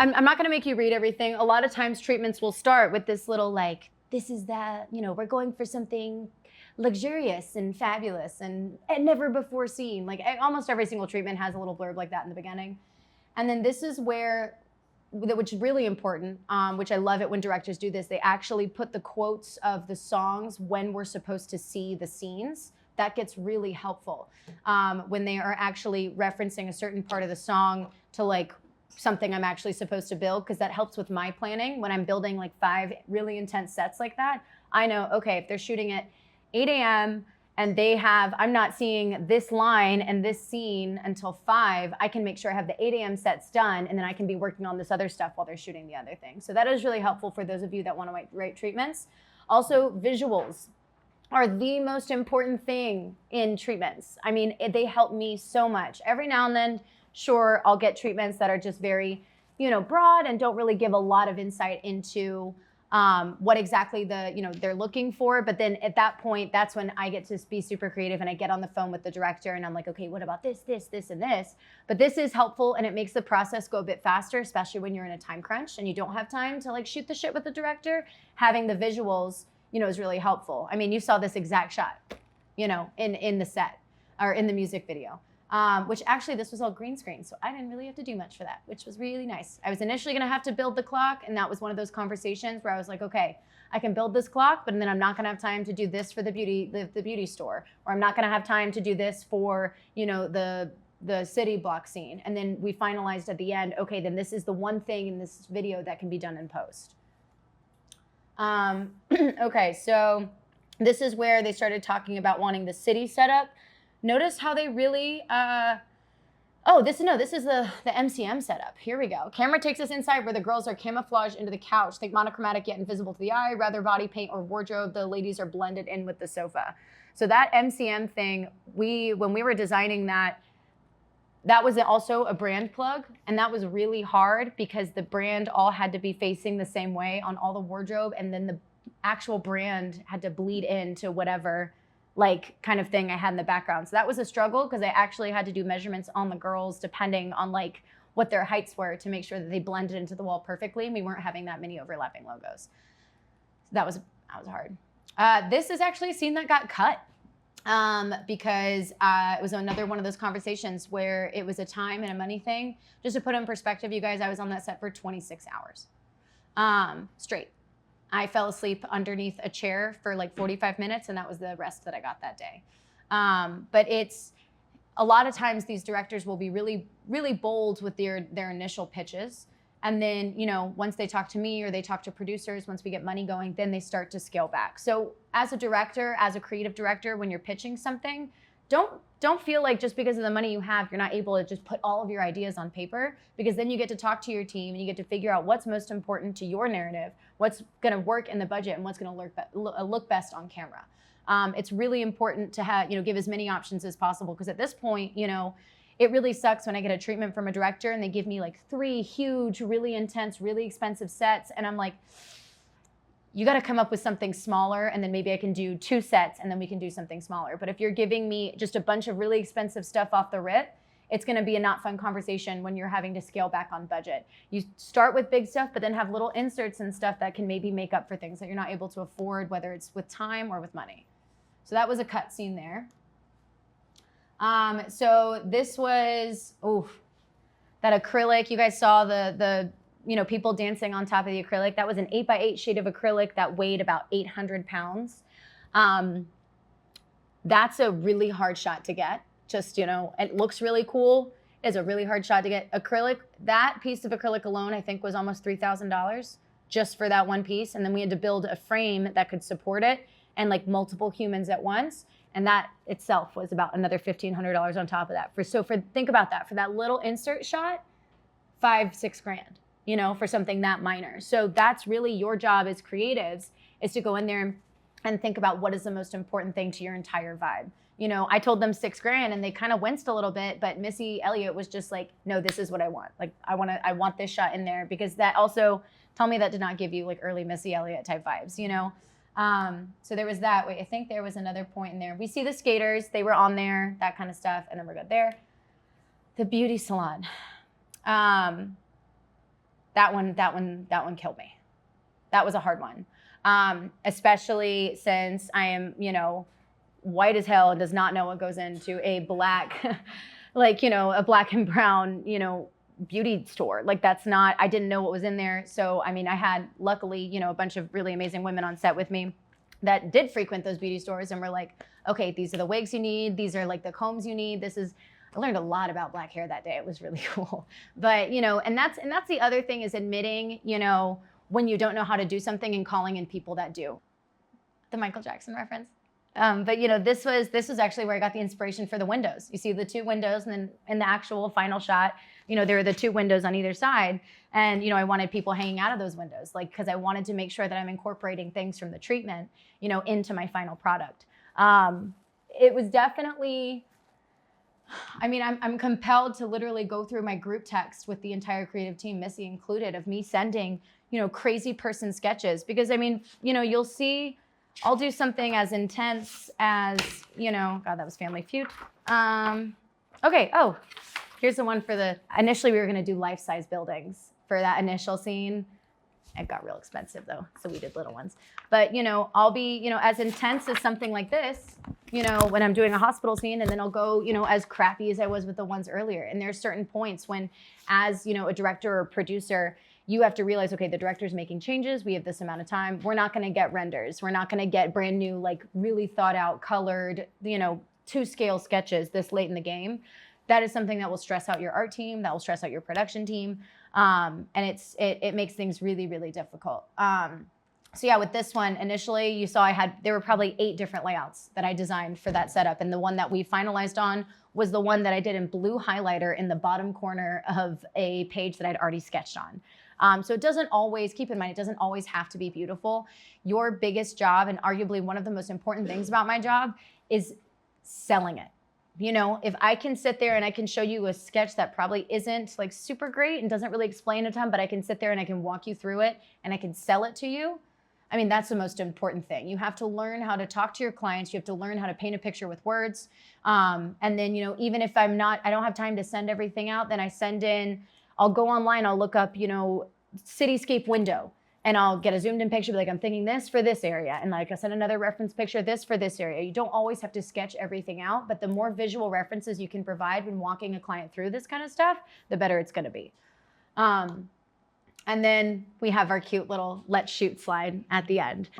I'm not gonna make you read everything. A lot of times treatments will start with this little like, this is that, you know, we're going for something luxurious and fabulous and never before seen. Like almost every single treatment has a little blurb like that in the beginning. And then this is where, which is really important, which I love it when directors do this, they actually put the quotes of the songs when we're supposed to see the scenes. That gets really helpful when they are actually referencing a certain part of the song to like something I'm actually supposed to build, because that helps with my planning. When I'm building like 5 really intense sets like that, I know, okay, if they're shooting at 8 a.m. and they have, I'm not seeing this line and this scene until 5, I can make sure I have the 8 a.m. sets done, and then I can be working on this other stuff while they're shooting the other thing. So that is really helpful for those of you that want to write treatments. Also, visuals are the most important thing in treatments. I mean, they help me so much. Every now and then, sure, I'll get treatments that are just very, you know, broad and don't really give a lot of insight into what exactly they're looking for. But then at that point, that's when I get to be super creative and I get on the phone with the director and I'm like, okay, what about this, this, this, and this? But this is helpful and it makes the process go a bit faster, especially when you're in a time crunch and you don't have time to like shoot the shit with the director. Having the visuals, you know, is really helpful. I mean, you saw this exact shot, you know, in the set or in the music video. Which actually this was all green screen, so I didn't really have to do much for that, which was really nice. I was initially gonna have to build the clock, and that was one of those conversations where I was like, okay, I can build this clock, but then I'm not gonna have time to do this for the beauty store, or I'm not gonna have time to do this for, you know, the city block scene. And then we finalized at the end, okay, then this is the one thing in this video that can be done in post. Okay, so this is where they started talking about wanting the city setup. Notice how they really, this is the MCM setup. Here we go. Camera takes us inside where the girls are camouflaged into the couch. Think monochromatic yet invisible to the eye, rather body paint or wardrobe. The ladies are blended in with the sofa. So that MCM thing, when we were designing that was also a brand plug, and that was really hard because the brand all had to be facing the same way on all the wardrobe, and then the actual brand had to bleed into whatever like kind of thing I had in the background. So that was a struggle because I actually had to do measurements on the girls depending on like what their heights were to make sure that they blended into the wall perfectly, and we weren't having that many overlapping logos. So that was hard. This is actually a scene that got cut. Because it was another one of those conversations where it was a time and a money thing. Just to put it in perspective, you guys, I was on that set for 26 hours straight. I fell asleep underneath a chair for like 45 minutes, and that was the rest that I got that day. But it's a lot of times these directors will be really, really bold with their initial pitches. And then, you know, once they talk to me or they talk to producers, once we get money going, then they start to scale back. So as a director, as a creative director, when you're pitching something, don't feel like just because of the money you have, you're not able to just put all of your ideas on paper, because then you get to talk to your team and you get to figure out what's most important to your narrative, what's gonna work in the budget, and what's gonna look best on camera. It's really important to have, you know, give as many options as possible, because at this point, you know, it really sucks when I get a treatment from a director and they give me like 3 huge, really intense, really expensive sets. And I'm like, you got to come up with something smaller, and then maybe I can do 2 sets and then we can do something smaller. But if you're giving me just a bunch of really expensive stuff off the rip, it's going to be a not fun conversation when you're having to scale back on budget. You start with big stuff, but then have little inserts and stuff that can maybe make up for things that you're not able to afford, whether it's with time or with money. So that was a cut scene there. So this was, that acrylic. You guys saw the you know, people dancing on top of the acrylic. That was an 8x8 sheet of acrylic that weighed about 800 pounds. That's a really hard shot to get. Just, you know, it looks really cool. It's a really hard shot to get. Acrylic, that piece of acrylic alone, I think was almost $3,000 just for that one piece. And then we had to build a frame that could support it and like multiple humans at once. And that itself was about another $1,500 on top of that. Think about that, for that little insert shot, $5-6 grand, you know, for something that minor. So that's really your job as creatives, is to go in there and think about what is the most important thing to your entire vibe. You know, I told them $6 grand and they kind of winced a little bit, but Missy Elliott was just like, no, this is what I want. Like, I want this shot in there, because that also, tell me that did not give you like early Missy Elliott type vibes, you know? So there was that. Wait, I think there was another point in there. We see the skaters, they were on there, that kind of stuff, and then we're good there. The beauty salon. That one killed me. That was a hard one. Especially since I am, white as hell and does not know what goes into a black, a black and brown, beauty store. Like that's not, I didn't know what was in there. So, I mean, I had luckily, a bunch of really amazing women on set with me that did frequent those beauty stores and were like, okay, these are the wigs you need. These are like the combs you need. I learned a lot about black hair that day. It was really cool. But, and that's the other thing is admitting, when you don't know how to do something and calling in people that do. The Michael Jackson reference. But this was actually where I got the inspiration for the windows. You see the two windows, and then in the actual final shot, there are the two windows on either side. And, I wanted people hanging out of those windows, because I wanted to make sure that I'm incorporating things from the treatment, into my final product. It was definitely, I'm compelled to literally go through my group text with the entire creative team, Missy included, of me sending, crazy person sketches. Because, you'll see, I'll do something as intense as, God, that was Family Feud. Okay, here's the one for initially we were gonna do life-size buildings for that initial scene. It got real expensive though, so we did little ones. But, I'll be, as intense as something like this, when I'm doing a hospital scene, and then I'll go, as crappy as I was with the ones earlier. And there's certain points when, as, a director or producer, you have to realize, okay, the director's making changes. We have this amount of time. We're not going to get renders. We're not going to get brand new, like really thought out, colored, 2-scale sketches this late in the game. That is something that will stress out your art team. That will stress out your production team. And it makes things really, really difficult. So yeah, with this one, initially you saw there were probably 8 different layouts that I designed for that setup. And the one that we finalized on was the one that I did in blue highlighter in the bottom corner of a page that I'd already sketched on. So it doesn't always, keep in mind, it doesn't always have to be beautiful. Your biggest job, and arguably one of the most important things about my job, is selling it. If I can sit there and I can show you a sketch that probably isn't like super great and doesn't really explain a ton, but I can sit there and I can walk you through it and I can sell it to you, that's the most important thing. You have to learn how to talk to your clients. You have to learn how to paint a picture with words. And then, even if I don't have time to send everything out, then I send in, I'll go online, I'll look up, cityscape window, and I'll get a zoomed in picture, like I'm thinking this for this area. And like I said, another reference picture, this for this area. You don't always have to sketch everything out, but the more visual references you can provide when walking a client through this kind of stuff, the better it's gonna be. And then we have our cute little let's shoot slide at the end.